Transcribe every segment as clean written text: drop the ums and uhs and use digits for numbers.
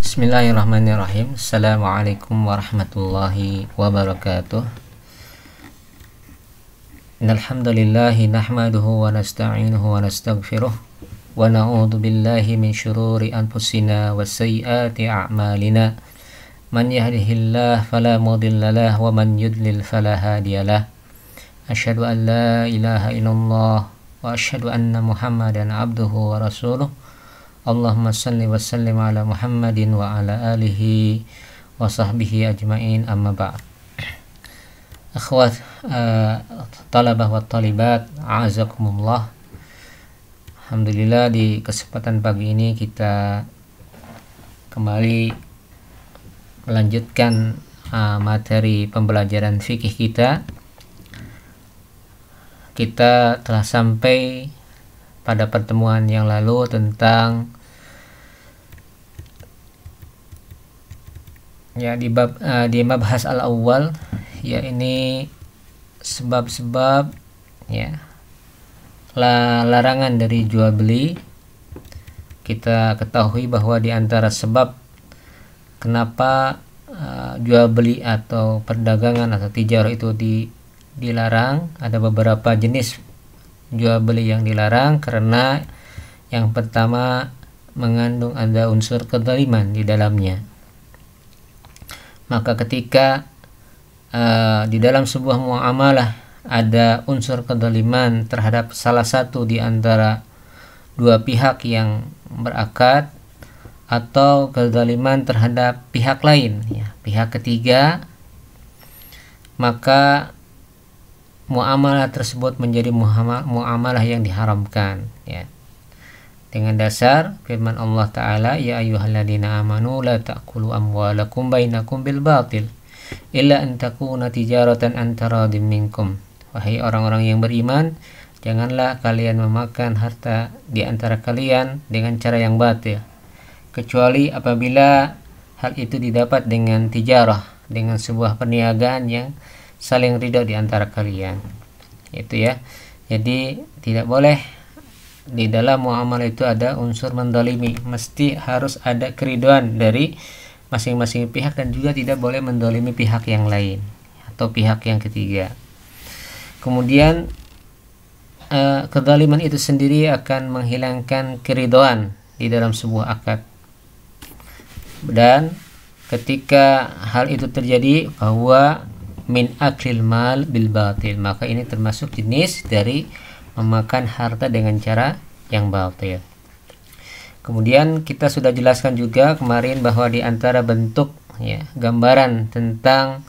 Bismillahirrahmanirrahim. Assalamualaikum warahmatullahi wabarakatuh. Innalhamdulillahi nahmaduhu wa nasta'inuhu wa nastaghfiruh wa na'udzu billahi min syururi anfusina wa sayyiati a'malina. Man yahdihillahu fala mudhillalah wa man yudlil fala hadiyalah. Asyhadu an la ilaha illallah wa asyhadu anna Muhammadan abduhu wa rasuluh. Allahumma salli wa sallim ala Muhammadin wa ala alihi wa sahbihi ajma'in, amma ba'd. Akhwat talabah wa talibat, a'azakumullah. Alhamdulillah, di kesempatan pagi ini kita kembali melanjutkan materi pembelajaran fikih kita. Kita telah sampai pada pertemuan yang lalu tentang di mabhas al-awwal, ya ini sebab-sebab larangan dari jual beli. Kita ketahui bahwa di antara sebab kenapa jual beli atau perdagangan atau tijarah itu dilarang, ada beberapa jenis jual beli yang dilarang karena yang pertama mengandung ada unsur kezaliman di dalamnya. Maka ketika di dalam sebuah muamalah ada unsur kezaliman terhadap salah satu di antara dua pihak yang berakad, atau kezaliman terhadap pihak lain, pihak ketiga, maka muamalah tersebut menjadi muamalah yang diharamkan, dengan dasar firman Allah Ta'ala, ya ayyuhalladzina amanu la ta'kulu amwalakum bainakum bil batil illa an takuna tijaratan an taradin minkum. Wahai orang-orang yang beriman, janganlah kalian memakan harta di antara kalian dengan cara yang batil, kecuali apabila hal itu didapat dengan tijarah, dengan sebuah perniagaan yang saling ridho di antara kalian. Itu ya. Jadi tidak boleh di dalam muamalah itu ada unsur mendolimi, mesti harus ada keriduan dari masing-masing pihak, dan juga tidak boleh mendolimi pihak yang lain atau pihak yang ketiga. Kemudian kezaliman itu sendiri akan menghilangkan keriduan di dalam sebuah akad, dan ketika hal itu terjadi bahwa min aklil mal bil batil, maka ini termasuk jenis dari memakan harta dengan cara yang batil. Kemudian kita sudah jelaskan juga kemarin bahwa di antara bentuk gambaran tentang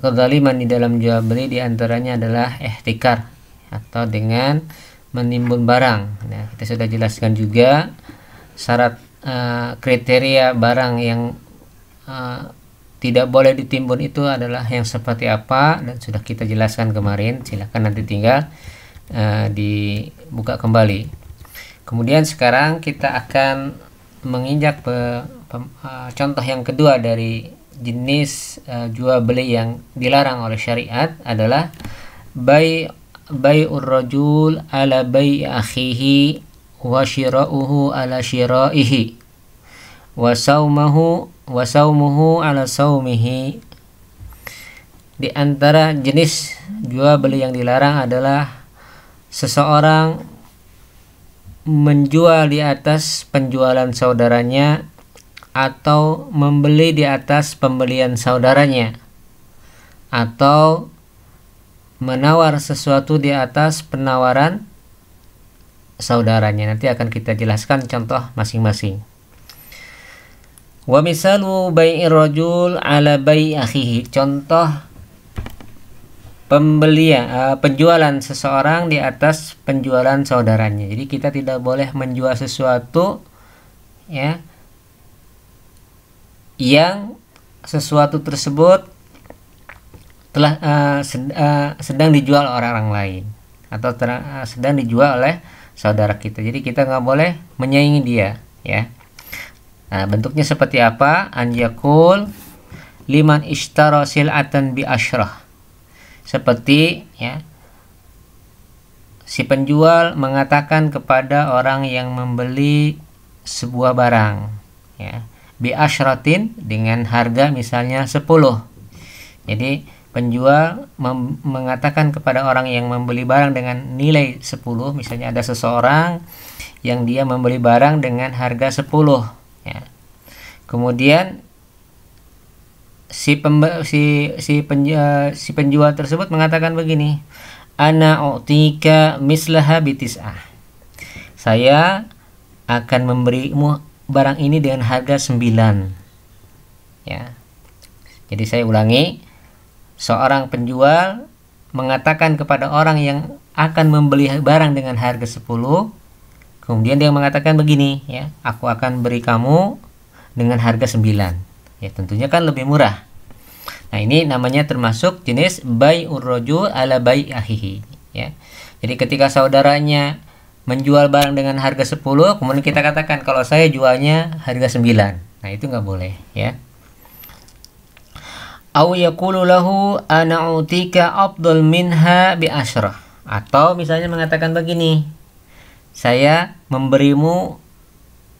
kezaliman di dalam jual beli di antaranya adalah ihtikar atau dengan menimbun barang. Nah, kita sudah jelaskan juga syarat kriteria barang yang tidak boleh ditimbun itu adalah yang seperti apa, dan sudah kita jelaskan kemarin. Silahkan nanti tinggal dibuka kembali. Kemudian sekarang kita akan menginjak contoh yang kedua dari jenis jual beli yang dilarang oleh syariat, adalah bai'ur rajul ala bai'i akhihi wa syira'uhu ala syira'ihi wa saumuhu ala saumihi. Di antara jenis jual beli yang dilarang adalah seseorang menjual di atas penjualan saudaranya, atau membeli di atas pembelian saudaranya, atau menawar sesuatu di atas penawaran saudaranya. Nanti akan kita jelaskan contoh masing-masing. Wa misalu bai'ir rajul ala bai'i akhihi, contoh penjualan seseorang di atas penjualan saudaranya. Jadi kita tidak boleh menjual sesuatu yang sesuatu tersebut telah sedang dijual orang lain, atau sedang dijual oleh saudara kita. Jadi kita nggak boleh menyaingi dia, Nah, bentuknya seperti apa? An yakul liman ishtara sil'atan bi asyrah. Seperti si penjual mengatakan kepada orang yang membeli sebuah barang, bi asyratin dengan harga misalnya 10. Jadi penjual mengatakan kepada orang yang membeli barang dengan nilai 10, misalnya ada seseorang yang dia membeli barang dengan harga 10 ya. Kemudian si penjual tersebut mengatakan begini, ana u'tika mislaha bitis'ah. Saya akan memberimu barang ini dengan harga 9. Ya. Jadi saya ulangi, seorang penjual mengatakan kepada orang yang akan membeli barang dengan harga 10, kemudian dia mengatakan begini, ya, aku akan beri kamu dengan harga 9. Ya, tentunya kan lebih murah. Nah, ini namanya termasuk jenis bai'ur rajul ala bai' akhihi, ya. Jadi ketika saudaranya menjual barang dengan harga 10, kemudian kita katakan kalau saya jualnya harga 9. Nah, itu nggak boleh, ya. Au yaqulu lahu ana utika afdal minha bi asyrah. Atau misalnya mengatakan begini, saya memberimu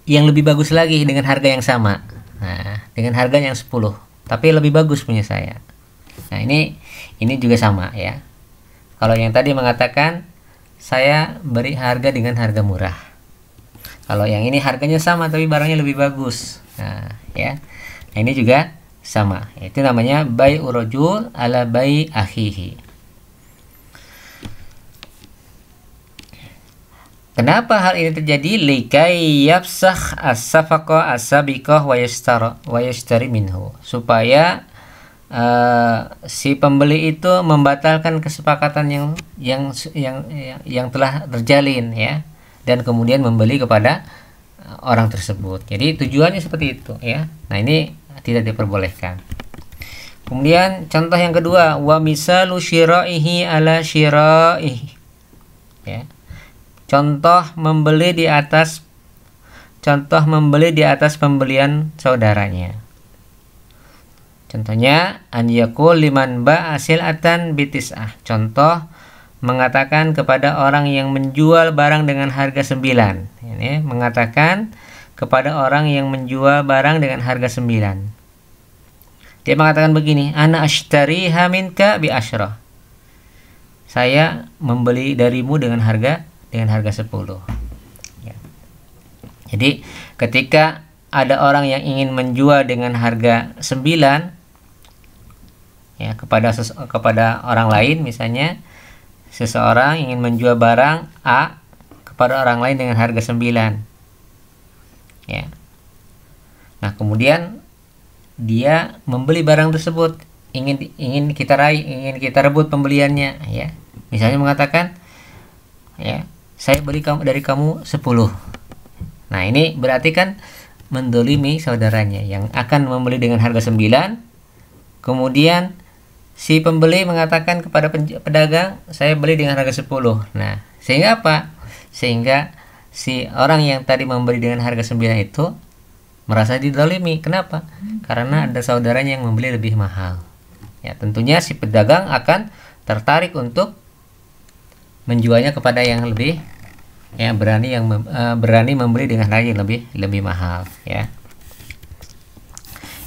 yang lebih bagus lagi dengan harga yang sama. Nah, dengan harga yang 10, tapi lebih bagus punya saya. Nah, ini juga sama, ya. Kalau yang tadi mengatakan saya beri harga dengan harga murah. Kalau yang ini harganya sama tapi barangnya lebih bagus. Nah, ya. Nah, ini juga sama. Itu namanya bai'ur rajul ala bai' akhihi. Kenapa hal ini terjadi? Likai yafsakh as-safaqah as-sabiqah wa yashtari minhu. Supaya si pembeli itu membatalkan kesepakatan yang telah terjalin, ya, dan kemudian membeli kepada orang tersebut. Jadi tujuannya seperti itu, ya. Nah, ini tidak diperbolehkan. Kemudian contoh yang kedua, wa misalu syira'ihi ala syira'ihi, ya. Contoh membeli di atas pembelian saudaranya. Contohnya an yaqul liman ba'a sil'atan bitis'ah. Contoh mengatakan kepada orang yang menjual barang dengan harga 9. Ini mengatakan kepada orang yang menjual barang dengan harga 9. Dia mengatakan begini, ana ashtariha minka bi asyrah. Saya membeli darimu dengan harga 10. Ya. Jadi ketika ada orang yang ingin menjual dengan harga 9, ya, kepada orang lain, misalnya seseorang ingin menjual barang A kepada orang lain dengan harga 9. Ya. Nah, kemudian dia membeli barang tersebut, ingin kita rebut pembeliannya, ya. Misalnya mengatakan, ya, saya beli dari kamu 10. Nah, ini berarti kan mendolimi saudaranya yang akan membeli dengan harga 9. Kemudian si pembeli mengatakan kepada pedagang, saya beli dengan harga 10. Nah, sehingga apa? Sehingga si orang yang tadi membeli dengan harga 9 itu merasa didolimi. Kenapa? Karena ada saudaranya yang membeli lebih mahal. Ya, tentunya si pedagang akan tertarik untuk menjualnya kepada yang lebih, ya, berani membeli dengan harga yang lebih mahal, ya.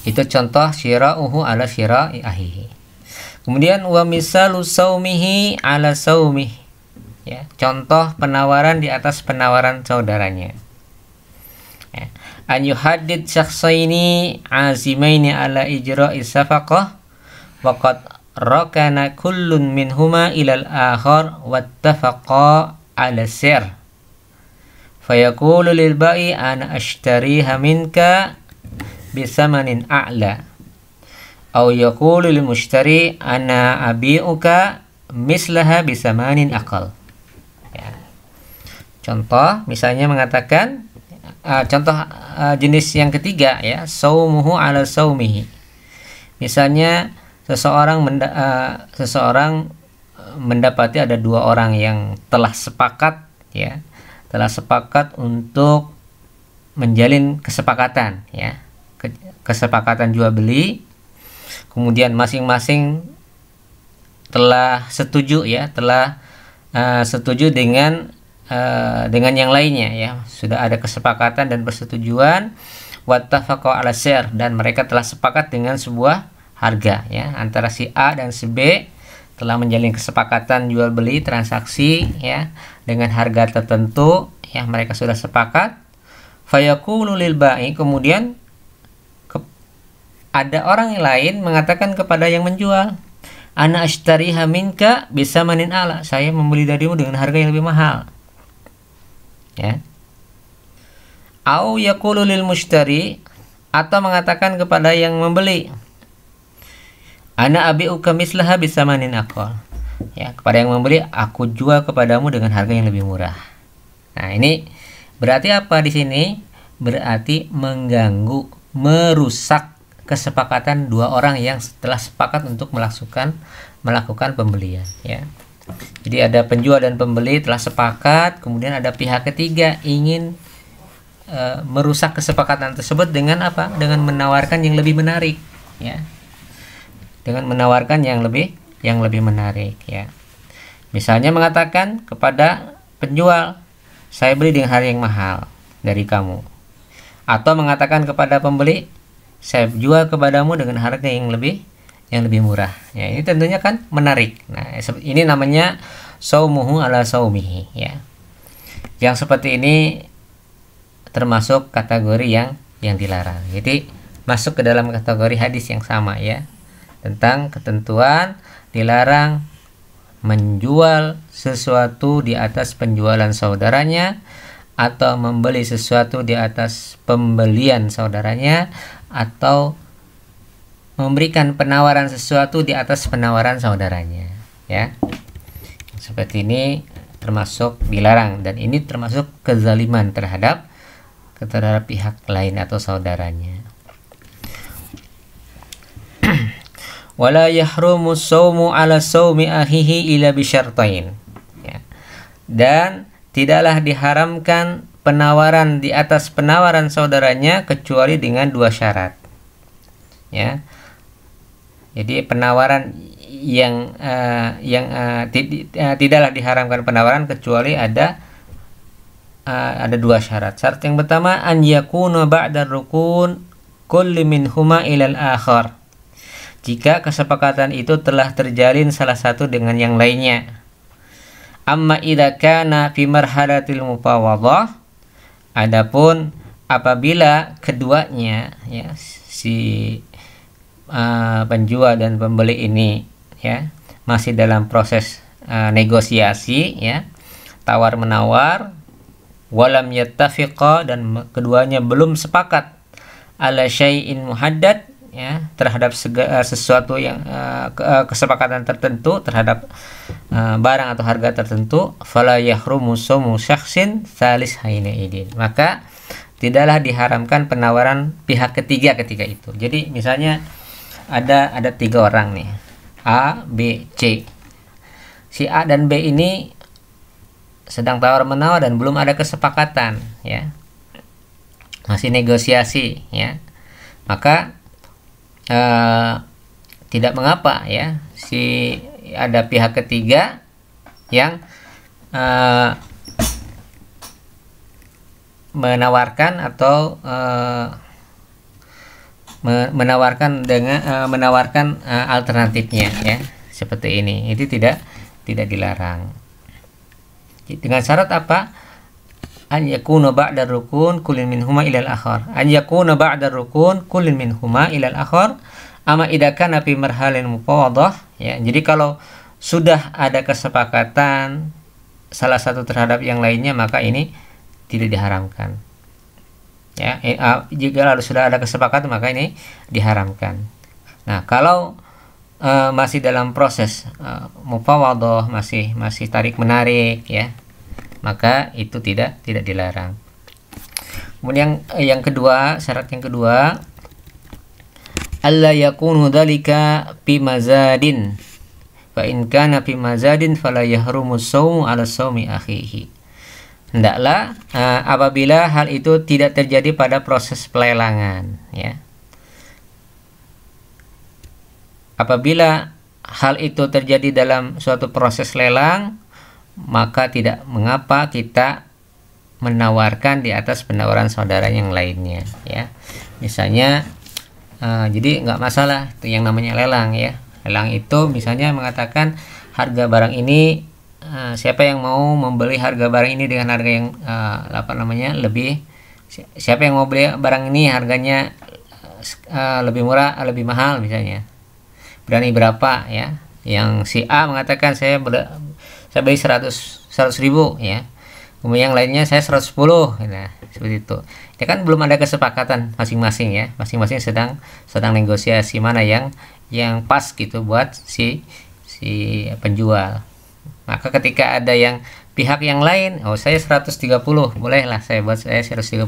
Itu contoh syira'uhu ala syira'i ahihi. Kemudian wa misalu saumihi ala saumih, ya, contoh penawaran di atas penawaran saudaranya. Ya. An yuhaddid syakhsaini azimaini ala ijra'i safaqah wa qad rakana kullun minhuma ilal akhar wattafaqa ala sir fayaqulu lil ba'i ana ashtariha minka bisamanin a'la aw yaqulu lil mushtari ana abi'uka mislaha bisamanin aqal. Ya. Contoh misalnya mengatakan jenis yang ketiga, ya, saumuhu ala saumihi. Misalnya seseorang mendapati ada dua orang yang telah sepakat untuk menjalin kesepakatan, ya, kesepakatan jual beli. Kemudian masing-masing telah setuju, ya, setuju dengan yang lainnya, ya, sudah ada kesepakatan dan persetujuan wattafaqu ala syir, dan mereka telah sepakat dengan sebuah harga, ya, antara si A dan si B telah menjalin kesepakatan jual beli transaksi, ya, dengan harga tertentu, ya, mereka sudah sepakat. Fayaqulu lil ba'i, kemudian ada orang yang lain mengatakan kepada yang menjual, ana ashtariha minka bisamanin ala, saya membeli darimu dengan harga yang lebih mahal, ya. Au yaqulu lil mushtari, atau mengatakan kepada yang membeli, ana abi'uka mislaha bisamanin aqal, ya, kepada yang membeli, aku jual kepadamu dengan harga yang lebih murah. Nah, ini berarti apa di sini? Berarti mengganggu, merusak kesepakatan dua orang yang setelah sepakat untuk melakukan pembelian, ya. Jadi ada penjual dan pembeli telah sepakat, kemudian ada pihak ketiga ingin merusak kesepakatan tersebut dengan apa? Dengan menawarkan yang lebih menarik, ya. Dengan menawarkan yang lebih menarik, ya. Misalnya mengatakan kepada penjual, saya beli dengan harga yang mahal dari kamu. Atau mengatakan kepada pembeli, saya jual kepadamu dengan harga yang lebih murah. Ya, ini tentunya kan menarik. Nah, ini namanya saumuhu ala saumihi, ya. Yang seperti ini termasuk kategori yang dilarang. Jadi masuk ke dalam kategori hadis yang sama, ya, tentang ketentuan dilarang menjual sesuatu di atas penjualan saudaranya, atau membeli sesuatu di atas pembelian saudaranya, atau memberikan penawaran sesuatu di atas penawaran saudaranya, ya. Seperti ini termasuk dilarang, dan ini termasuk kezaliman terhadap pihak lain atau saudaranya. Wala yahrumu saumu ala saumi akhihi ila bisyartain, ya. Dan tidaklah diharamkan penawaran di atas penawaran saudaranya kecuali dengan dua syarat, ya. Jadi penawaran tidaklah diharamkan penawaran kecuali ada dua syarat. Syarat yang pertama, an yakuna ba'da rukun kulli minhuma ilal akhar, jika kesepakatan itu telah terjalin salah satu dengan yang lainnya. Amma idza kana fi marhalatil mufawadhah, adapun apabila keduanya, ya, si penjual dan pembeli ini, ya, masih dalam proses negosiasi, ya, tawar menawar, walam yattafiqa, dan keduanya belum sepakat ala syai'in muhaddad, ya, terhadap sesuatu yang kesepakatan tertentu terhadap barang atau harga tertentu, fala yahrumu saumu syakhsin salis hainaidin, maka tidaklah diharamkan penawaran pihak ketiga ketika itu. Jadi misalnya ada tiga orang nih, A, B, C. Si A dan B ini sedang tawar menawar dan belum ada kesepakatan, ya, masih negosiasi, ya. Maka tidak mengapa, ya, si ada pihak ketiga yang menawarkan atau menawarkan alternatifnya, ya, seperti ini. Itu tidak dilarang. Dengan syarat apa? An yakuna ba'da rukun kullin minhuma ilal akhar. An yakuna ba'da rukun kullin minhuma ilal akhar. Ama idza kana fi marhalin mufawadah, ya. Jadi kalau sudah ada kesepakatan salah satu terhadap yang lainnya, maka ini tidak diharamkan, ya. Jika sudah ada kesepakatan, maka ini diharamkan. Nah, kalau masih dalam proses mufawadah, masih tarik menarik, ya, maka itu tidak dilarang. Kemudian yang kedua, syarat yang kedua, alla yakunu dzalika fi mazadin, fa in kana fi mazadin fala yahrumu saumu ala saumi akhihi. Hendaklah apabila hal itu tidak terjadi pada proses pelelangan, ya. Apabila hal itu terjadi dalam suatu proses lelang, maka tidak mengapa kita menawarkan di atas penawaran saudara yang lainnya, ya. Misalnya jadi nggak masalah itu yang namanya lelang, ya. Lelang itu misalnya mengatakan harga barang ini, siapa yang mau membeli harga barang ini dengan harga yang lebih, siapa yang mau beli barang ini harganya lebih murah, lebih mahal misalnya, berani berapa, ya. Yang si A mengatakan saya beli 100 ribu, ya. Kemudian yang lainnya saya 110. Nah, seperti itu. Ya kan belum ada kesepakatan masing-masing, ya. Masing-masing sedang negosiasi mana yang pas gitu buat si penjual. Maka ketika ada yang pihak yang lain, oh saya 130, bolehlah saya buat saya 130.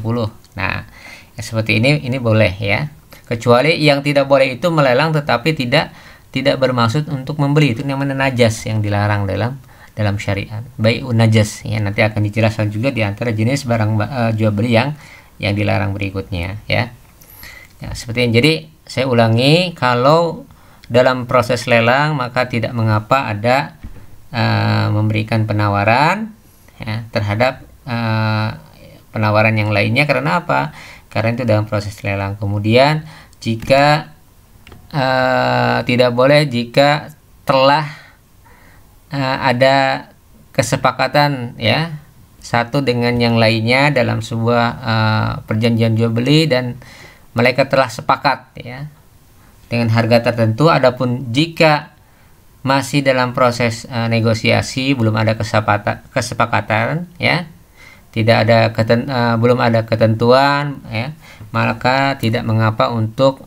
Nah, ya seperti ini boleh, ya. Kecuali yang tidak boleh itu melelang tetapi tidak bermaksud untuk membeli, itu namanya najas yang dilarang dalam syariat. Bai'un najas, ya, nanti akan dijelaskan juga di antara jenis barang jual beli yang dilarang berikutnya, ya. Ya, seperti ini. Jadi saya ulangi, kalau dalam proses lelang maka tidak mengapa ada memberikan penawaran, ya, terhadap penawaran yang lainnya. Karena apa? Karena itu dalam proses lelang. Kemudian jika tidak boleh jika telah ada kesepakatan, ya, satu dengan yang lainnya dalam sebuah perjanjian jual beli dan mereka telah sepakat, ya, dengan harga tertentu. Adapun jika masih dalam proses negosiasi, belum ada kesepakatan, ya, belum ada ketentuan, ya, maka tidak mengapa untuk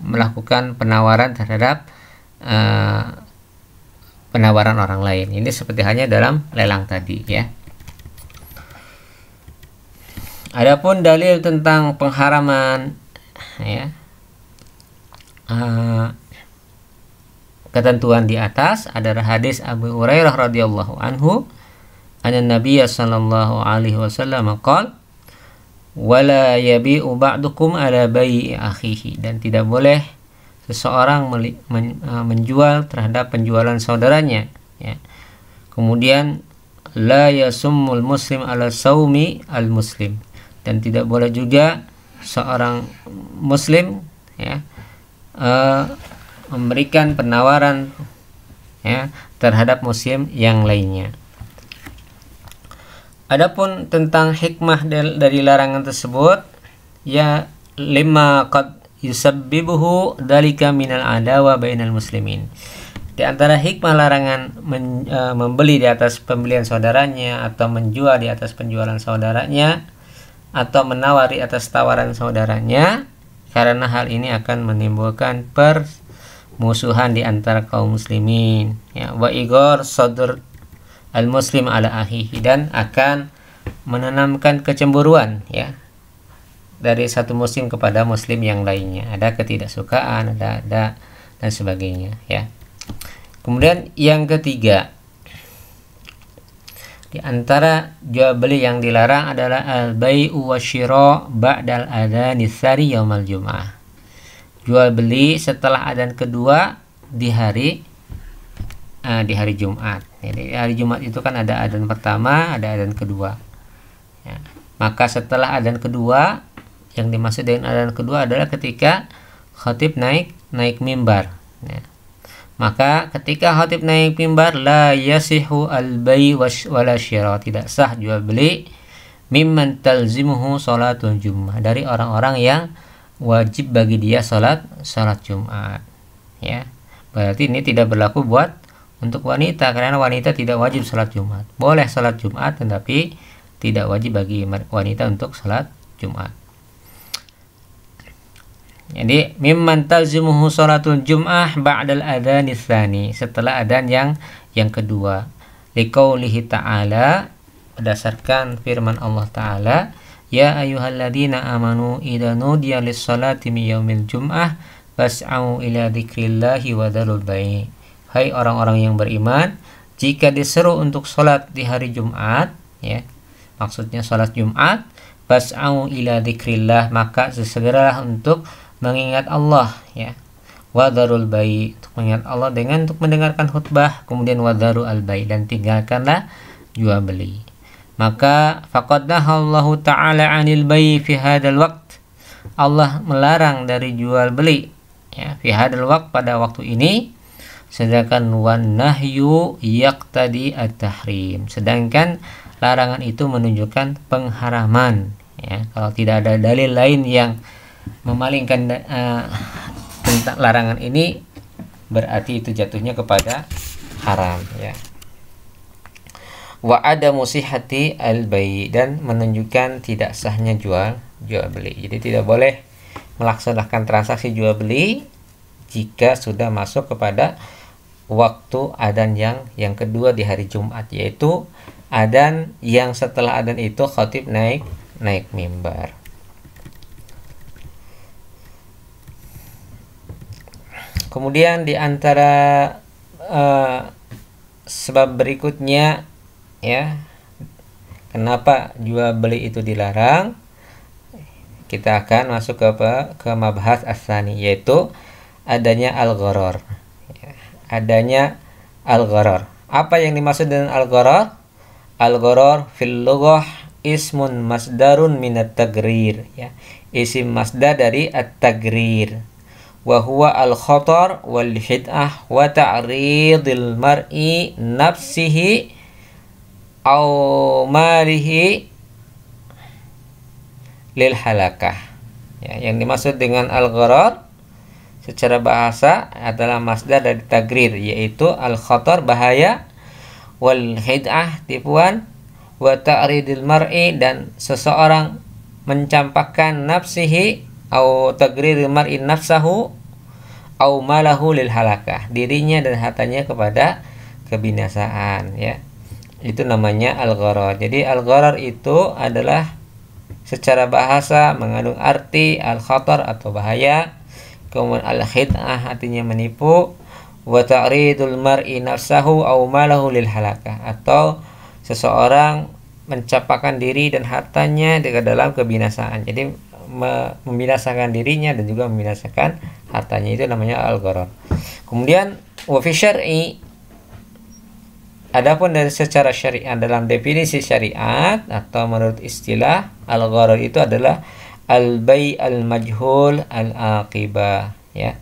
melakukan penawaran terhadap penawaran orang lain. Ini seperti halnya dalam lelang tadi, ya. Adapun dalil tentang pengharaman, ya, ketentuan di atas adalah hadis Abu Hurairah radhiyallahu anhu, anna Nabiyya sallallahu alaihi wasallam qala wala yabi'u ba'dukum ala bai'i akhihi, dan tidak boleh seseorang menjual terhadap penjualan saudaranya, ya. Kemudian la yasummul muslim ala saumi al muslim, dan tidak boleh juga seorang muslim, ya, memberikan penawaran, ya, terhadap muslim yang lainnya. Adapun tentang hikmah dari larangan tersebut, ya, lima qad yusabbibuhu dalika minal adawa bainal muslimin. Di antara hikmah larangan membeli di atas pembelian saudaranya, atau menjual di atas penjualan saudaranya, atau menawar di atas tawaran saudaranya, karena hal ini akan menimbulkan permusuhan di antara kaum muslimin, ya, wa igor sadr al muslim ala akhihi, dan akan menanamkan kecemburuan, ya, dari satu muslim kepada muslim yang lainnya. Ada ketidaksukaan, ada dan sebagainya, ya. Kemudian yang ketiga, di antara jual beli yang dilarang adalah al-bai'u wasyira ba'dal adzani tsani yaumal jum'ah. Jual beli setelah adzan kedua di hari Jumat. Jadi hari Jumat itu kan ada adzan pertama, ada adzan kedua, ya. Maka setelah adzan kedua, yang dimaksud dengan adzan kedua adalah ketika khatib naik mimbar, ya. Maka ketika khatib naik mimbar, la yasihu al-bai' wala syira, tidak sah jual beli, mimman talzimuhu salatul Jumat, dari orang-orang yang wajib bagi dia salat Jumat, ya. Berarti ini tidak berlaku untuk wanita, karena wanita tidak wajib salat Jumat. Boleh salat Jumat tetapi tidak wajib bagi wanita untuk salat Jumat. Jadi mimman talzimuhu salatul jum'ah ba'dal adzani tsani, setelah adzan yang kedua. Liqaulihi ta'ala, berdasarkan firman Allah Ta'ala, ya ayyuhalladzina amanu idza nudiya lis-salati min yaumil jum'ah fas'au ila dzikrillahi wa dzarul bai'. Hai orang-orang yang beriman, jika diseru untuk salat di hari Jumat, ya, maksudnya salat Jumat, fas'au ila dzikrillah, maka sesegeralah untuk mengingat Allah, ya. Wadharul bai', untuk mengingat Allah dengan untuk mendengarkan khutbah. Kemudian wadharu al bai', dan tinggalkanlah jual beli. Maka faqad nahallahu ta'ala 'anil bai' fi hadzal waqt. Allah melarang dari jual beli ya fi hadzal waqt pada waktu ini, sedangkan wan nahyu yaqtadi at-tahrim. Sedangkan larangan itu menunjukkan pengharaman ya. Kalau tidak ada dalil lain yang memalingkan tentang larangan ini, berarti itu jatuhnya kepada haram ya. Wa adamu sihhati al-bai', dan menunjukkan tidak sahnya jual beli. Jadi tidak boleh melaksanakan transaksi jual beli jika sudah masuk kepada waktu adzan yang kedua di hari Jumat, yaitu adzan yang setelah adzan itu khatib naik mimbar. Kemudian di antara sebab berikutnya ya, kenapa jual beli itu dilarang, kita akan masuk ke mabhas as-tsani, yaitu adanya al-gharar ya, adanya al-gharar. Apa yang dimaksud dengan al-gharar? Al-gharar fil lughah ismun masdarun minat tagrir ya, isim masdar dari at-tagrir, wa huwa al-khatar wal hid'ah wa ta'ridil mar'i nafsihi au malihi lil halakah ya. Yang dimaksud dengan al-gharar secara bahasa adalah masdar dari tagrir, yaitu al-khatar bahaya, wal hid'ah tipuan, wa ta'ridil mar'i dan seseorang mencampakkan nafsihi au tagriril mar'i nafsahu au malahu lil halakah, dirinya dan hartanya kepada kebinasaan ya. Itu namanya al-gharar. Jadi al-gharar itu adalah secara bahasa mengandung arti al-khatar atau bahaya, kemudian al-khid'ah artinya menipu, wa ta'ridul mar'i nafsahu au malahu lil halakah, atau seseorang mencampakkan diri dan hartanya ke dalam kebinasaan. Jadi membinasakan dirinya dan juga membinasakan hartanya, itu namanya al-gharar. Kemudian wa fi syar'i, adapun dari secara syariat, dalam definisi syariat atau menurut istilah, al-gharar itu adalah al-bai' al-majhul al-aqibah ya.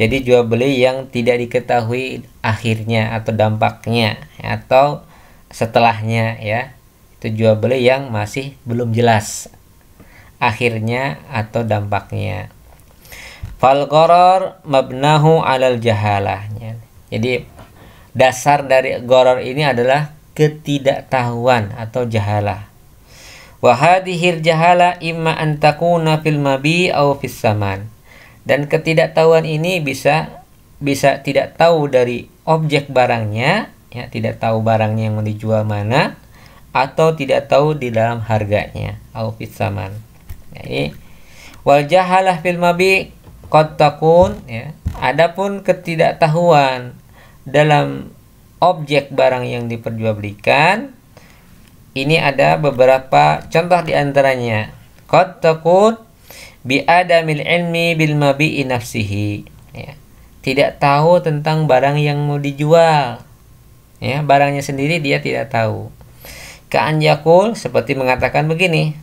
Jadi jual beli yang tidak diketahui akhirnya atau dampaknya atau setelahnya ya. Itu jual beli yang masih belum jelas akhirnya atau dampaknya. Fal gharar mabnahu 'alal jahalah ya. Jadi dasar dari gharar ini adalah ketidaktahuan atau jahalah. Wa hadhil jahala imma an takuna fil mabi aw fis saman. Dan ketidaktahuan ini bisa tidak tahu dari objek barangnya ya, tidak tahu barangnya yang mau dijual mana, atau tidak tahu di dalam harganya, aw fis saman. Jadi wal jahalah fil mabi qad takun ya. Adapun ketidaktahuan dalam objek barang yang diperjualbelikan, ini ada beberapa contoh diantaranya. Qad takun bi adamil ilmi bil mabi'i nafsihi ya. Tidak tahu tentang barang yang mau dijual ya, barangnya sendiri dia tidak tahu. Ka'an yakul, seperti mengatakan begini,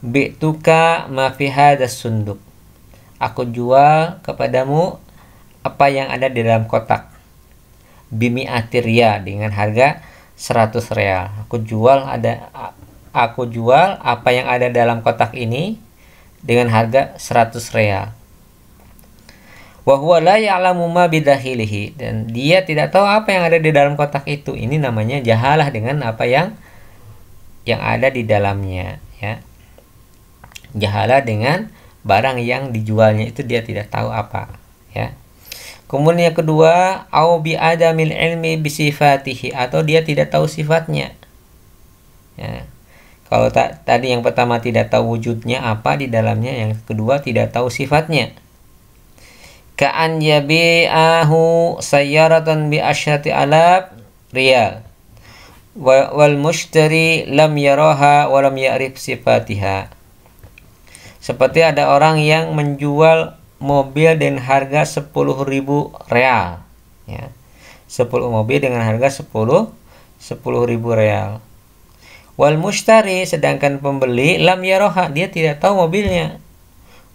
bi'tuka ma fi hadas sunduk, aku jual kepadamu apa yang ada di dalam kotak, bimi atiria, dengan harga 100 real. Aku jual apa yang ada dalam kotak ini dengan harga 100 real. Wa huwa la ya'lamu ma bidakhilihi, dan dia tidak tahu apa yang ada di dalam kotak itu. Ini namanya jahalah dengan apa yang ada di dalamnya ya. Jahalah dengan barang yang dijualnya itu dia tidak tahu apa ya. Kemudian yang kedua, au bi adamil ilmi bi sifatihi, atau dia tidak tahu sifatnya. Ya. Kalau tadi yang pertama tidak tahu wujudnya apa di dalamnya, yang kedua tidak tahu sifatnya. Ka'an yabi'ahu sayyaratan bi asyrati alaf riyal wal mushtari lam yaraha wa lam ya'rif sifatiha. Seperti ada orang yang menjual mobil dengan harga 10.000 real ya. 10 mobil dengan harga 10.000 real. Wal mushtari, sedangkan pembeli, lam yaroha, dia tidak tahu mobilnya.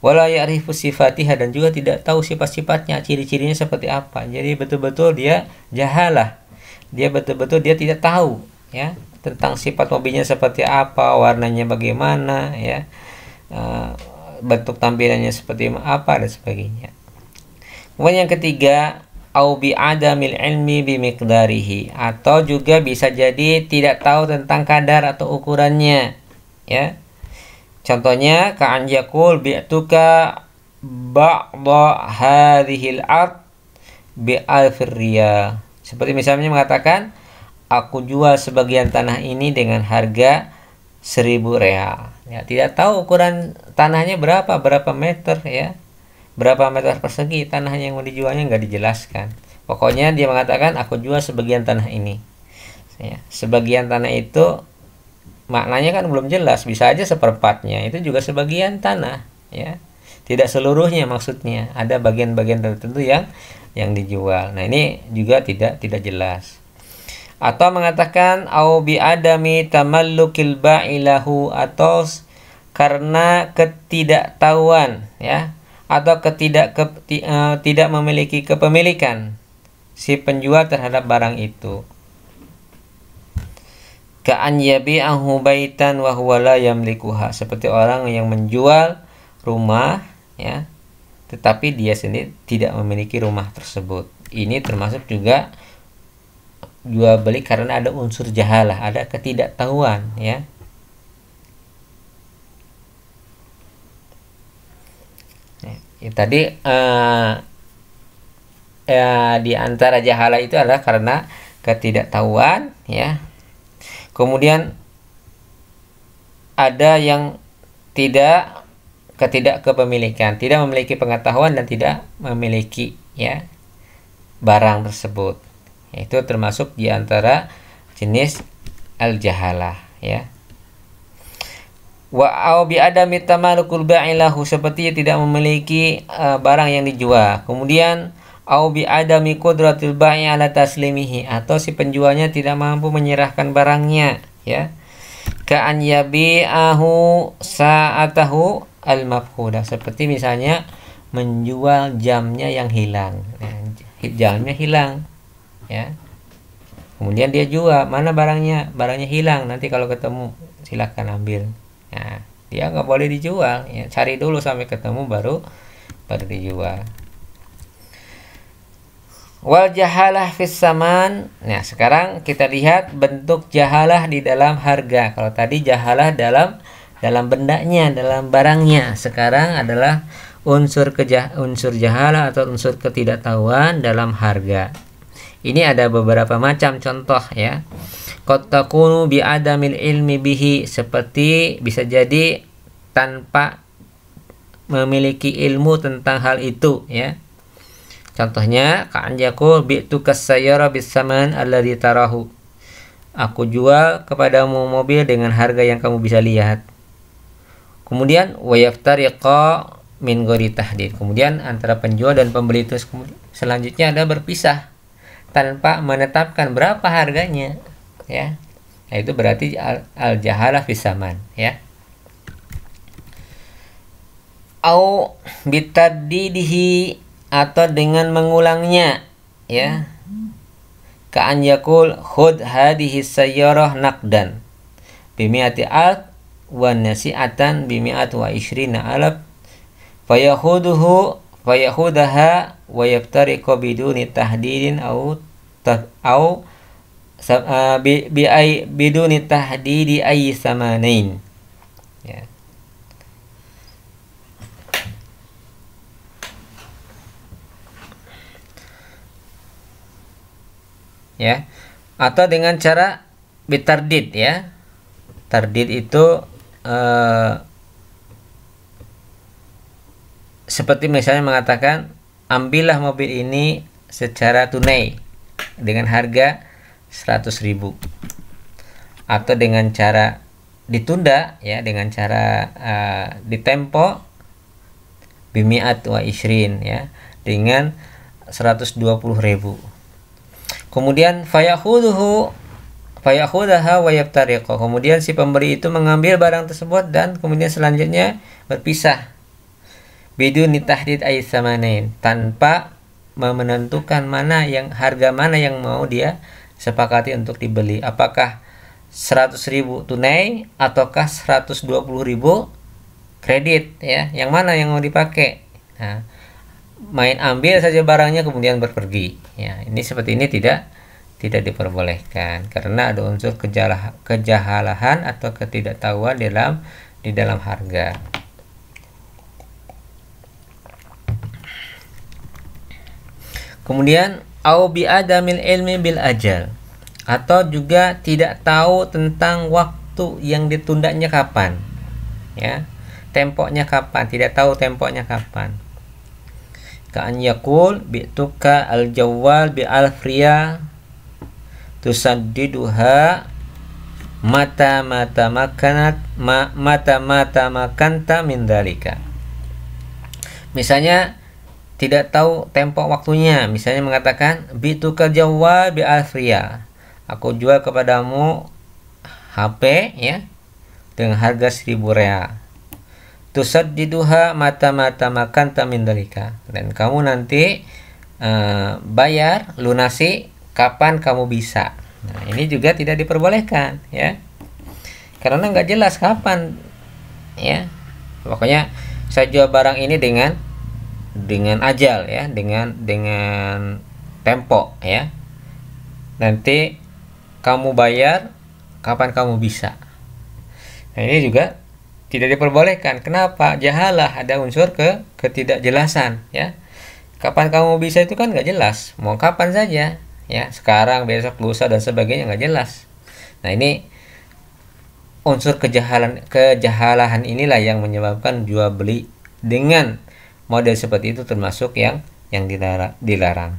Wala ya'rifu sifatiha, dan juga tidak tahu sifat-sifatnya, ciri-cirinya seperti apa. Jadi betul-betul dia jahalah. Dia betul-betul dia tidak tahu ya tentang sifat mobilnya seperti apa, warnanya bagaimana ya. Bentuk tampilannya seperti apa dan sebagainya. Kemudian yang ketiga, au bi adamil ilmi bi miqdarihi, atau juga bisa jadi tidak tahu tentang kadar atau ukurannya ya. Contohnya ka'an yaqul bi'tuka ba'dha hadhil ard bi alfir riyal. Seperti misalnya mengatakan, aku jual sebagian tanah ini dengan harga 1.000 real. Ya, tidak tahu ukuran tanahnya berapa meter ya. Berapa meter persegi tanahnya yang mau dijualnya nggak dijelaskan. Pokoknya dia mengatakan aku jual sebagian tanah ini. Ya, sebagian tanah itu maknanya kan belum jelas, bisa aja seperempatnya itu juga sebagian tanah ya, tidak seluruhnya, maksudnya ada bagian-bagian tertentu yang dijual. Nah ini juga tidak jelas. Atau mengatakan au bi adami tamallukil ba'ilahu, atau karena ketidaktahuan ya, atau tidak memiliki kepemilikan si penjual terhadap barang itu. Ka'an yabi'ahu baitan wa huwa la yamlikuha, seperti orang yang menjual rumah ya, tetapi dia sendiri tidak memiliki rumah tersebut. Ini termasuk juga jual beli karena ada unsur jahalah, ada ketidaktahuan ya. Tadi di antara jahalah itu adalah karena ketidaktahuan ya. Kemudian ada yang kepemilikan, tidak memiliki pengetahuan dan tidak memiliki ya barang tersebut. Itu termasuk di antara jenis al-jahalah ya. Wa au bi adami tamalukul ba'ilahu, seperti tidak memiliki barang yang dijual. Kemudian au bi adami qudratil ba'i ala taslimihi, atau si penjualnya tidak mampu menyerahkan barangnya ya. Ka an yabi'ahu sa'atahu al-mafqudah, seperti misalnya menjual jamnya yang hilang. Nah, jamnya hilang ya. Kemudian dia jual, mana barangnya? Barangnya hilang, nanti kalau ketemu silakan ambil. Nah, dia nggak boleh dijual ya, cari dulu sampai ketemu baru dijual. Wal jahalah fis saman. Nah, sekarang kita lihat bentuk jahalah di dalam harga. Kalau tadi jahalah dalam bendanya, dalam barangnya. Sekarang adalah unsur jahalah atau unsur ketidaktahuan dalam harga. Ini ada beberapa macam contoh ya. Qad takunu bi adamil ilmi bihi, seperti bisa jadi tanpa memiliki ilmu tentang hal itu ya. Contohnya ka'an yaqul bi'tukas sayyara bisaman alladhi tarahu, aku jual kepadamu mobil dengan harga yang kamu bisa lihat. Kemudian wa yaftariqa min ghairi tahdid, kemudian antara penjual dan pembeli itu selanjutnya ada berpisah tanpa menetapkan berapa harganya ya. Nah, itu berarti al-jahalah fisaman ya. Au bitaddidihi, atau dengan mengulangnya ya. Ka'an yaqul khud hadhihi sayyarah naqdan bi mi'ati alf wa nasi'atan bi mi'at wa ishrina alf fayahudaha wa yaftariqu biduni tahdidin au biduni tahdidi ayyi samanain ya. Ya, atau dengan cara bitardid ya. Tardid itu seperti misalnya mengatakan ambillah mobil ini secara tunai dengan harga 100.000, atau dengan cara ditunda ya, dengan cara ditempo bimi'at wa ishrin ya, dengan 120.000. Kemudian fayahuduhu Fayakhudhaha wa yaftariqu. Kemudian si pembeli itu mengambil barang tersebut dan kemudian selanjutnya berpisah. Biduni tahdid aitsamanain, tanpa menentukan harga mana yang mau dia sepakati untuk dibeli. Apakah 100.000 tunai ataukah 120.000 kredit, ya? Yang mana yang mau dipakai? Nah, main ambil saja barangnya kemudian berpergi. Ya, ini seperti ini tidak diperbolehkan karena ada unsur kejahalahan atau ketidaktahuan di dalam harga. Kemudian au bi adamil ilmi bil ajal, atau juga tidak tahu tentang waktu yang ditundanya kapan, ya, tempoknya kapan, tidak tahu tempoknya kapan. Ka'an yakul bi'tuka al-jawwal bi al-friya tusaddiduha mata makanta min dalika. Misalnya tidak tahu tempo waktunya, misalnya mengatakan bi'tuka jawwal bi al-friya, aku jual kepadamu HP, ya, dengan harga 1.000 real. Tusaddiduha mata makanta min dalika, dan kamu nanti bayar lunasi kapan kamu bisa. Nah, ini juga tidak diperbolehkan, ya, karena nggak jelas kapan, ya. Pokoknya saya jual barang ini dengan ajal, ya, dengan tempo, ya. Nanti kamu bayar kapan kamu bisa. Nah, ini juga tidak diperbolehkan. Kenapa? Jahalah, ada unsur ketidakjelasan, ya. Kapan kamu bisa itu kan nggak jelas, mau kapan saja, ya, sekarang, besok, lusa, dan sebagainya, nggak jelas. Nah, ini unsur kejahalahan inilah yang menyebabkan jual beli dengan model seperti itu termasuk yang dilarang.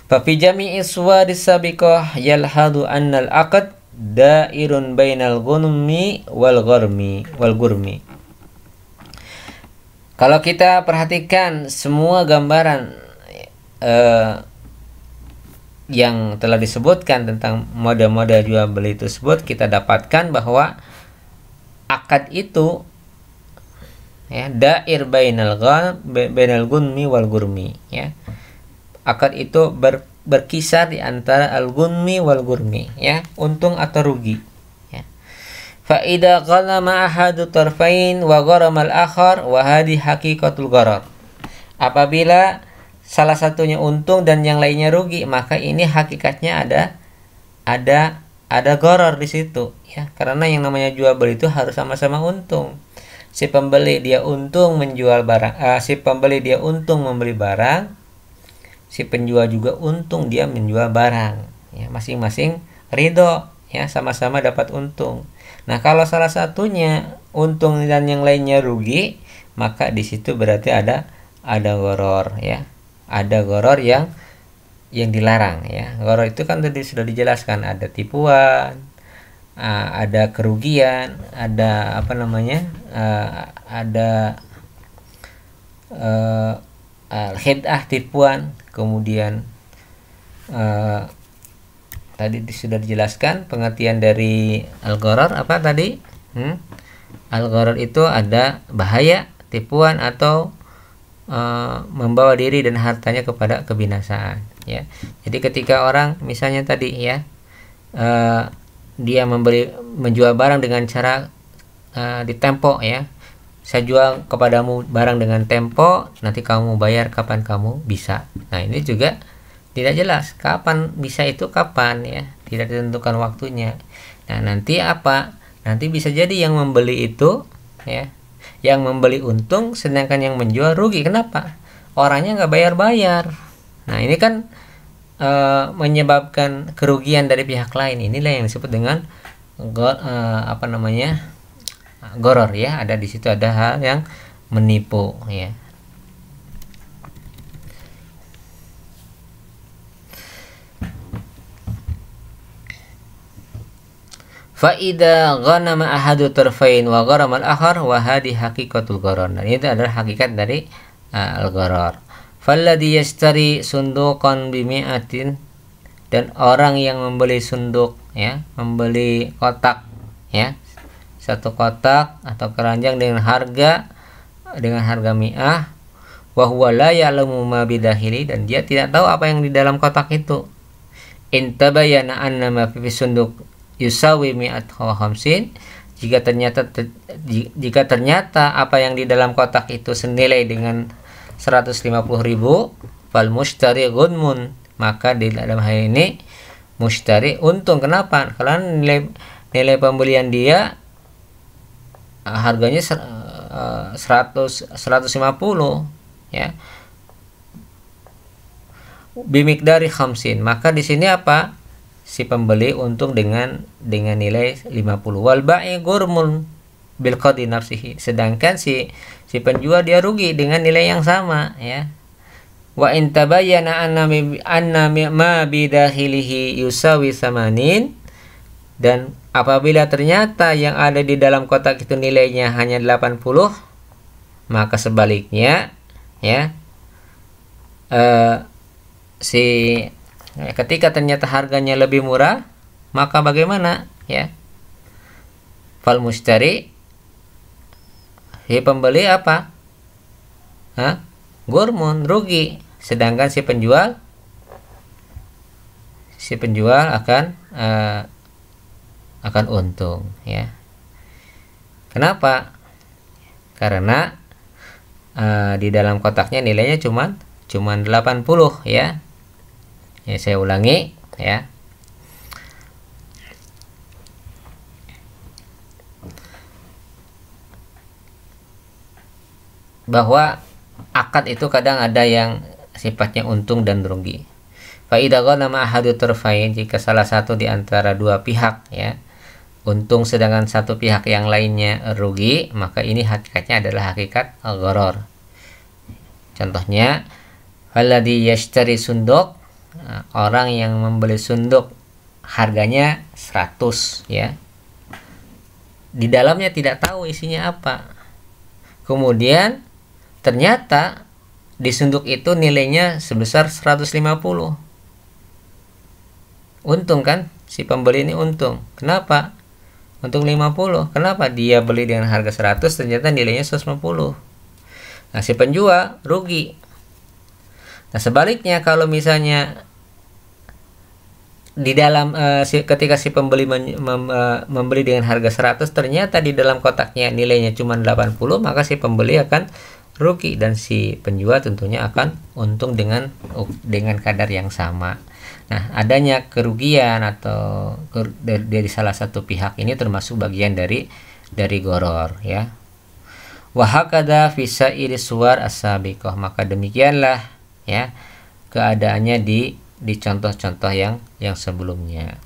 Fa fi jami'i suwadis sabiqah yalhadu annal aqd dairun bainal ghunmi wal gurmi. Kalau kita perhatikan semua gambaran yang telah disebutkan tentang model-model jual beli tersebut, kita dapatkan bahwa akad itu, ya, dair bainal ghunmi wal gurmi, ya. Akad itu berkisar di antara al-ghunmi wal gurmi, ya, untung atau rugi, ya. Fa idza ghanama ahadu tarfain wa gharama al-akhar wa hadhi haqiqatul gharar. Apabila salah satunya untung dan yang lainnya rugi, maka ini hakikatnya ada gharar di situ, ya. Karena yang namanya jual beli itu harus sama-sama untung. Si pembeli dia untung menjual barang, si pembeli dia untung membeli barang, si penjual juga untung dia menjual barang, ya, masing-masing ridho, ya, sama-sama dapat untung. Nah, kalau salah satunya untung dan yang lainnya rugi, maka di situ berarti ada gharar, ya, ada gharar yang dilarang, ya. Gharar itu kan tadi sudah dijelaskan, ada tipuan, ada kerugian, ada ada khid'ah, tipuan. Kemudian tadi sudah dijelaskan pengertian dari al-gharar apa tadi? Al-gharar itu ada bahaya, tipuan, atau membawa diri dan hartanya kepada kebinasaan, ya. Jadi ketika orang misalnya tadi, ya, dia menjual barang dengan cara ditempo, ya, saya jual kepadamu barang dengan tempo, nanti kamu bayar kapan kamu bisa. Nah, ini juga tidak jelas kapan bisa itu kapan, ya, tidak ditentukan waktunya. Nah, nanti apa? Nanti bisa jadi yang membeli itu, ya, yang membeli untung sedangkan yang menjual rugi. Kenapa? Orangnya nggak bayar. Nah, ini kan menyebabkan kerugian dari pihak lain. Inilah yang disebut dengan gharar, ya. Ada di situ ada hal yang menipu, ya. Fa idza ghanama ahadu tarfain wa gharama al-akhar wa hadi haqiqatul gharar. Dan itu adalah hakikat dari al-gharar. Falladhi yashtari sunduqan bi mi'atin dan orang yang membeli sunduk, ya, membeli kotak, ya, satu kotak atau keranjang dengan harga mi'ah, wa huwa la ya'lamu ma bidahili, dan dia tidak tahu apa yang di dalam kotak itu. In tabayyana anna ma fi sunduk yusawi mi'at wa khamsin, jika ternyata apa yang di dalam kotak itu senilai dengan 150.000, fal mushtari ghunmun, maka di dalam hal ini mushtari untung. Kenapa? Karena nilai pembelian dia harganya 150, ya, bimikdari khamsin, maka di sini apa, si pembeli untung dengan nilai 50. Wal ba'i ghurmun bil qadri nafsihi, sedangkan si penjual dia rugi dengan nilai yang sama, ya. Wa in tabayyana anna ma bidakhilihi yusawi samanin, dan apabila ternyata yang ada di dalam kotak itu nilainya hanya 80, maka sebaliknya, ya, ketika ternyata harganya lebih murah, maka bagaimana, ya? Fal mushtari, si pembeli apa? Ghurmun, rugi, sedangkan si penjual akan untung, ya. Kenapa? Karena di dalam kotaknya nilainya cuman 80, ya. Ya, saya ulangi, ya. Bahwa akad itu kadang ada yang sifatnya untung dan rugi. Fa idza ghanama ahadu tarfain, jika salah satu di antara dua pihak, ya, untung sedangkan satu pihak yang lainnya rugi, maka ini hakikatnya adalah hakikat gharar. Contohnya, alladhi yashtari sunduk, orang yang membeli sunduk harganya 100, ya. Di dalamnya tidak tahu isinya apa. Kemudian ternyata di sunduk itu nilainya sebesar 150. Untung kan? Si pembeli ini untung. Kenapa? Untung 50. Kenapa? Dia beli dengan harga 100, ternyata nilainya 150. Nah, si penjual rugi. Nah, sebaliknya kalau misalnya di dalam ketika si pembeli membeli dengan harga 100, ternyata di dalam kotaknya nilainya cuma 80, maka si pembeli akan rugi dan si penjual tentunya akan untung dengan kadar yang sama. Nah, adanya kerugian atau dari salah satu pihak ini termasuk bagian dari gharar, ya. Wa hakadha fi sa'iri suwar as-sabiqah, maka demikianlah, ya, keadaannya di contoh-contoh yang sebelumnya.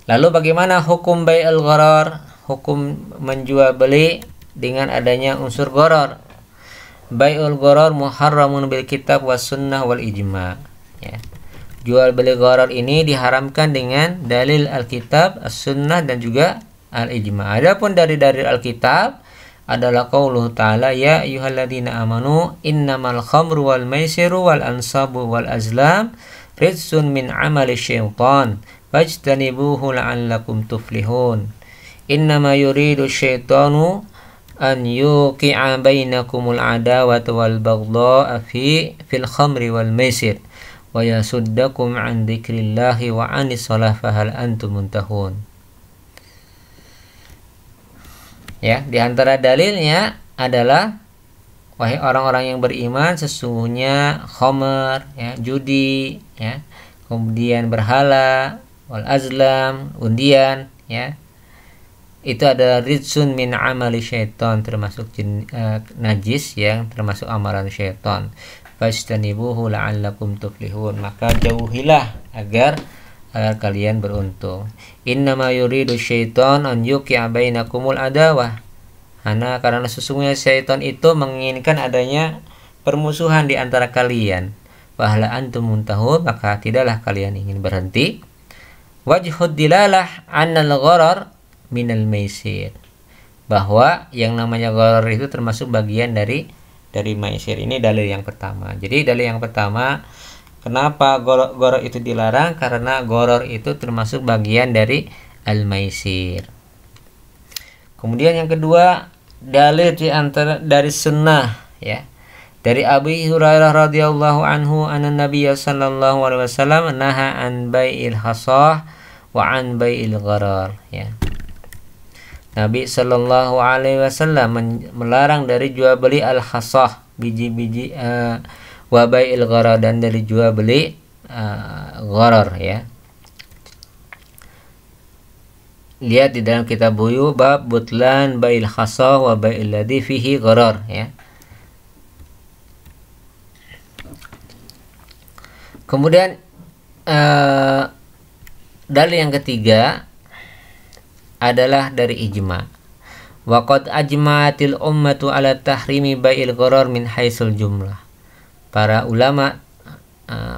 Lalu bagaimana hukum bai'ul gharar, hukum menjual beli dengan adanya unsur gharar? Bai'ul gharar muharramun bil kitab was sunnah wal ijma', ya. Jual beli gharar ini diharamkan dengan dalil Alkitab, as-sunnah, dan juga al-ijma'. Adapun dari Alkitab adalah qauluhu ta'ala, ya ayyuhalladzina amanu innamal khamru wal maisiru wal ansabu wal azlam rijsun min amali syaitan fajtanibuhu la'allakum tuflihun. Innama yuridu syaitanu an yuqi'a bainakumul adawata wal baghdha'a fil khamri wal maisir wa yasuddakum an dzikrillahi wa anis shalah fahal antum muntahun. Ya, di antara dalilnya adalah, wahai orang-orang yang beriman, sesungguhnya khamr, ya, judi, ya, kemudian berhala, wal azlam, undian, ya, itu adalah rijsun min amali syaitan, termasuk najis yang termasuk amalan syaitan. Fastanibuhu la'allakum tuflihun, maka jauhilah agar kalian beruntung. Innama yuridu syaitan an yuqi'a bainakumul adawah, karena sesungguhnya syaitan itu menginginkan adanya permusuhan di antara kalian. Fahla antum muntahun, maka tidaklah kalian ingin berhenti. Wajhud dilalah annal gharar minal maisir, bahwa yang namanya gharar itu termasuk bagian dari maisir. Ini dalil yang pertama. Jadi dalil yang pertama, Kenapa goror itu dilarang? Karena goror itu termasuk bagian dari al-maisir. Kemudian yang kedua, dalil di antara dari sunnah, ya. Dari Abu Hurairah radhiyallahu anhu anna Nabiy sallallahu alaihi wasallam naha an bai'il hasah wa an bai'il gharar, ya. Nabi sallallahu alaihi wasallam melarang dari jual beli al-hasah, biji-biji, wa bai'il gharar, dan dari jual beli gharar, ya. Lihat di dalam kitab buyu bab butlan bai'il hasah wa bai'il ladzi fihi gharar, ya. Kemudian dalil yang ketiga adalah dari ijma. Wa qad ajma'atil ummatu ala tahrimi bai'il gharar min haitsul jumlah. Para ulama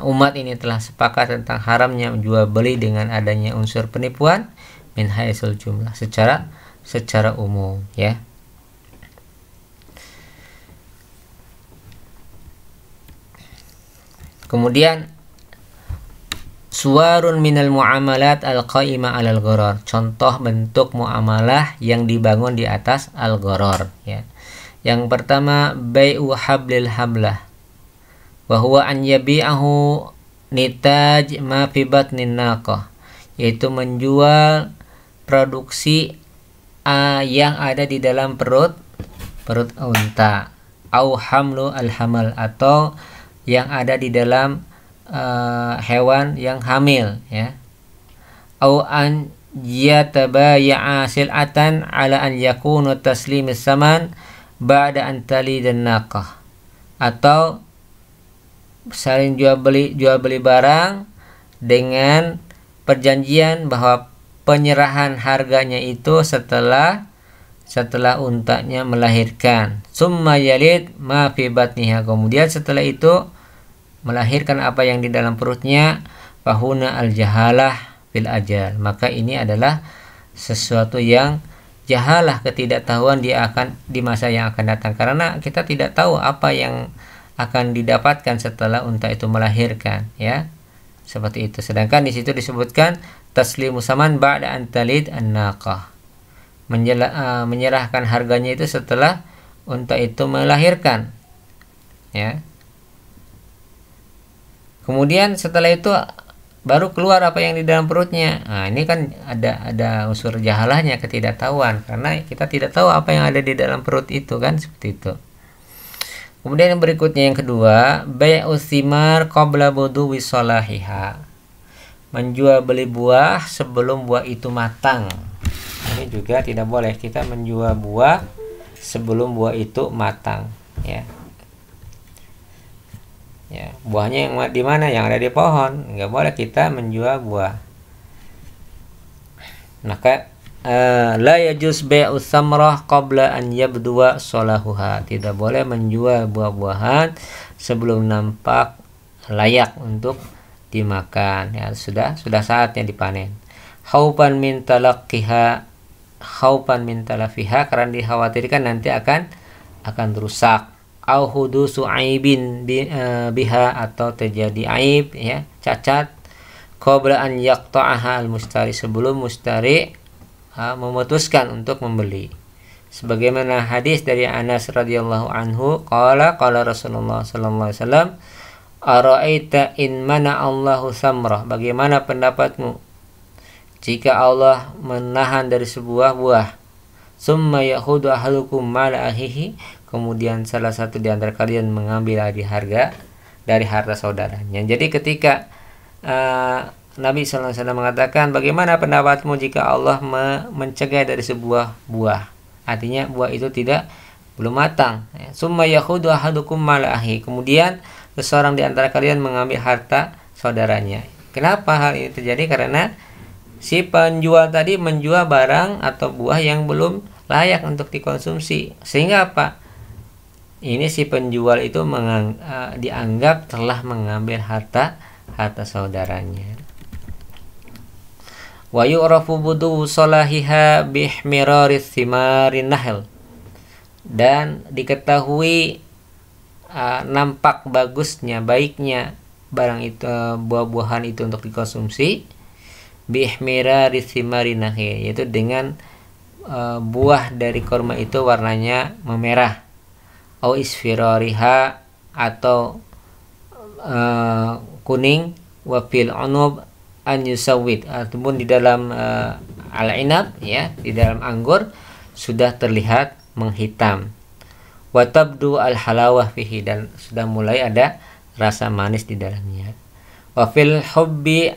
umat ini telah sepakat tentang haramnya jual beli dengan adanya unsur penipuan min haitsul jumlah, secara umum, ya. Kemudian suwarun minal muamalat al-qaimah alal gharar, contoh bentuk muamalah yang dibangun di atas al-gharar, ya. Yang pertama, bai'u hablil hablah wa huwa an yabi'ahu nitaj ma fi batnin naqah, yaitu menjual produksi yang ada di dalam perut unta, au hamlu al-hamal, atau yang ada di dalam hewan yang hamil, ya. Au an yatabaya'a sil'atan ala an yakunu taslimis saman ba'da an talidan naqah, atau saling jual beli barang dengan perjanjian bahwa penyerahan harganya itu setelah untanya melahirkan. Summa yalid ma fi batniha, kemudian setelah itu melahirkan apa yang di dalam perutnya. Fahuna al-jahalah fil ajal, maka ini adalah sesuatu yang jahalah, ketidaktahuan di masa yang akan datang, karena kita tidak tahu apa yang akan didapatkan setelah unta itu melahirkan, ya. Seperti itu. Sedangkan di situ disebutkan taslimu saman ba'da an talid an-naqah, menyerahkan harganya itu setelah unta itu melahirkan, ya. Kemudian setelah itu baru keluar apa yang di dalam perutnya. Nah, ini kan ada unsur jahalahnya, ketidaktahuan, karena kita tidak tahu apa yang ada di dalam perut itu, kan, seperti itu. Kemudian yang berikutnya, yang kedua, bai'u thimar qabla buduwi salahiha, menjual beli buah sebelum buah itu matang. Ini juga tidak boleh, kita menjual buah sebelum buah itu matang, ya. Ya, buahnya yang di mana? Yang ada di pohon. Nggak boleh kita menjual buah. Maka la yajuz bai'u samrah qabla an yabduwa salahuha, tidak boleh menjual buah-buahan sebelum nampak layak untuk dimakan, ya. Sudah saatnya dipanen. Khaupan min talaqqiha, khaupan min talafiha, karena dikhawatirkan nanti akan rusak. Au hudusu aibin biha, atau terjadi aib, ya, cacat. Qabla an yaqta'aha al-mustari, sebelum mustari memutuskan untuk membeli. Sebagaimana hadis dari Anas radhiyallahu anhu, qala Rasulullah sallallahu alaihi wasallam, ara'aita in mana Allahu samrah, bagaimana pendapatmu jika Allah menahan dari sebuah buah, summa yahudu ahadukum mala ahihi, kemudian salah satu di antara kalian mengambil dari harta saudaranya. Jadi ketika Nabi SAW mengatakan, bagaimana pendapatmu jika Allah mencegah dari sebuah buah, artinya buah itu belum matang. Summa yahudu ahadukum mala ahihi, kemudian seseorang di antara kalian mengambil harta saudaranya. Kenapa hal ini terjadi? Karena si penjual tadi menjual barang atau buah yang belum layak untuk dikonsumsi, sehingga apa? Ini si penjual itu dianggap telah mengambil harta saudaranya. Wa yu'rafu budu salahiha bihmiraris thimarin nahl, dan diketahui nampak bagusnya, baiknya barang itu buah-buahan itu untuk dikonsumsi bihmirari thimari nakhil, yaitu dengan buah dari korma itu warnanya memerah, au isfirariha atau kuning, wa fil unub an yusawwid, ataupun di dalam al-inab ya, di dalam anggur sudah terlihat menghitam, wa tabdu al-halawah fihi, dan sudah mulai ada rasa manis di dalamnya. Wa fil hubbi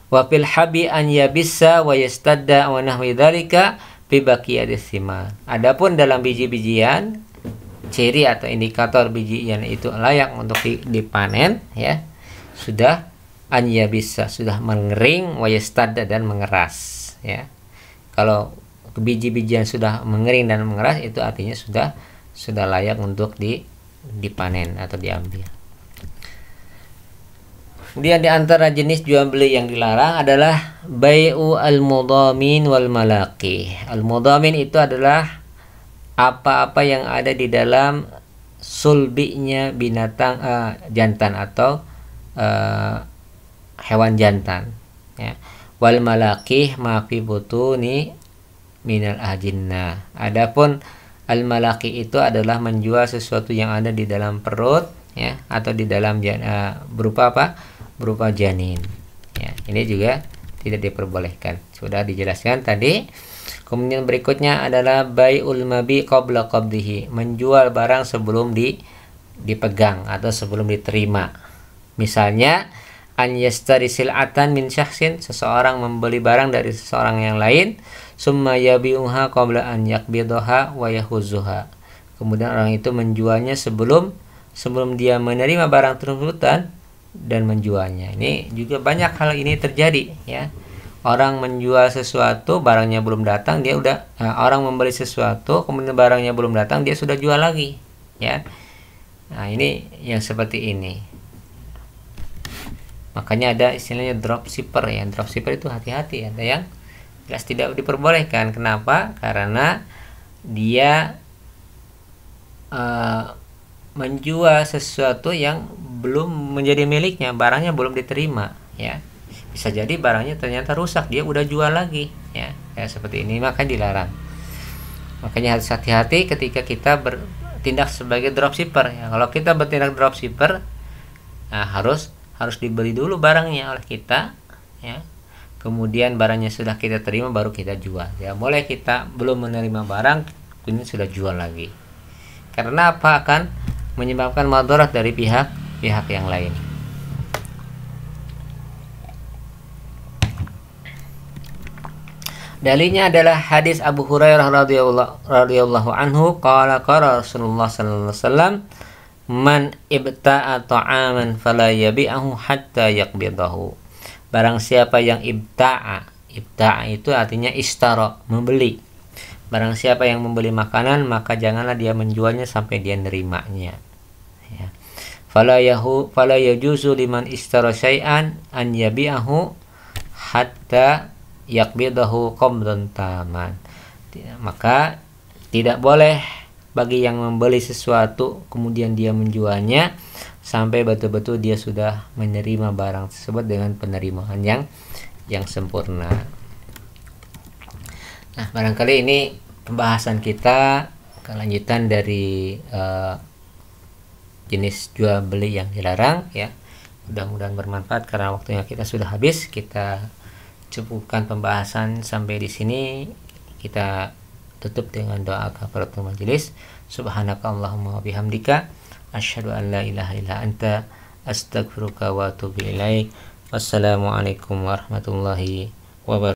wa fil habi an yabissa wa yastadda wa nahwi dzalika fi baqiyadis thimar. Adapun dalam biji-bijian, ciri atau indikator bijian itu layak untuk dipanen ya, sudah an yabissa, sudah mengering, wa yastadda, dan mengeras ya. Kalau biji-bijian sudah mengering dan mengeras, itu artinya sudah layak untuk dipanen atau diambil. Kemudian di antara jenis jual beli yang dilarang adalah bai'u al-mudhamin wal malaqi. Al-mudhamin itu adalah apa-apa yang ada di dalam sulbinya binatang jantan atau hewan jantan ya. Wal malaqi ma fi butuni minal ajinnah. Adapun al-malaqi itu adalah menjual sesuatu yang ada di dalam perut ya, atau di dalam berupa apa? Berupa janin ya. Ini juga tidak diperbolehkan, sudah dijelaskan tadi. Kemudian berikutnya adalah bai'ul mabi qabla qabdihi, menjual barang sebelum dipegang atau sebelum diterima. Misalnya an yastari sil'atan min syakhsin, seseorang membeli barang dari seseorang yang lain, summa yabi'uha qabla an yakbidaha wa yahuzuha, kemudian orang itu menjualnya sebelum dia menerima barang tersebut dan menjualnya. Ini juga banyak hal ini terjadi ya. Orang menjual sesuatu, barangnya belum datang, dia udah orang membeli sesuatu, kemudian barangnya belum datang, dia sudah jual lagi ya. Nah, ini yang seperti ini. Makanya ada istilahnya dropshipper ya. Dropshipper itu hati-hati, ada yang jelas tidak diperbolehkan. Kenapa? Karena dia menjual sesuatu yang belum menjadi miliknya, barangnya belum diterima ya. Bisa jadi barangnya ternyata rusak, dia udah jual lagi ya. Ya seperti ini, maka dilarang. Makanya harus hati-hati ketika kita bertindak sebagai dropshipper ya. Kalau kita bertindak dropshipper, nah harus dibeli dulu barangnya oleh kita ya. Kemudian barangnya sudah kita terima baru kita jual ya. Boleh kita belum menerima barang ini sudah jual lagi. Karena apa? Akan menyebabkan madarat dari pihak yang lain. Dalilnya adalah hadis Abu Hurairah radhiyallahu anhu, qala Rasulullah sallallahu alaihi wasallam, man ibta'a ta'aman fala yabi'ahu hatta yaqbidahu. Barang siapa yang ibta'a itu artinya ishtara, membeli. Barang siapa yang membeli makanan, maka janganlah dia menjualnya sampai dia nerimanya ya. Fala yajuzu liman ishtara syai'an an yabi'ahu hatta yaqbidahu qabdan taman. Maka tidak boleh bagi yang membeli sesuatu kemudian dia menjualnya sampai betul-betul dia sudah menerima barang tersebut dengan penerimaan yang sempurna. Nah, barangkali ini pembahasan kita kelanjutan dari jenis jual beli yang dilarang ya. Mudah-mudahan bermanfaat karena waktunya kita sudah habis. Kita cukupkan pembahasan sampai di sini. Kita tutup dengan doa kafaratul majelis. Subhanakallahumma wa bihamdika asyhadu an la ilaha illa anta astaghfiruka wa atubu ilaik. Wassalamualaikum warahmatullahi wabarakatuh.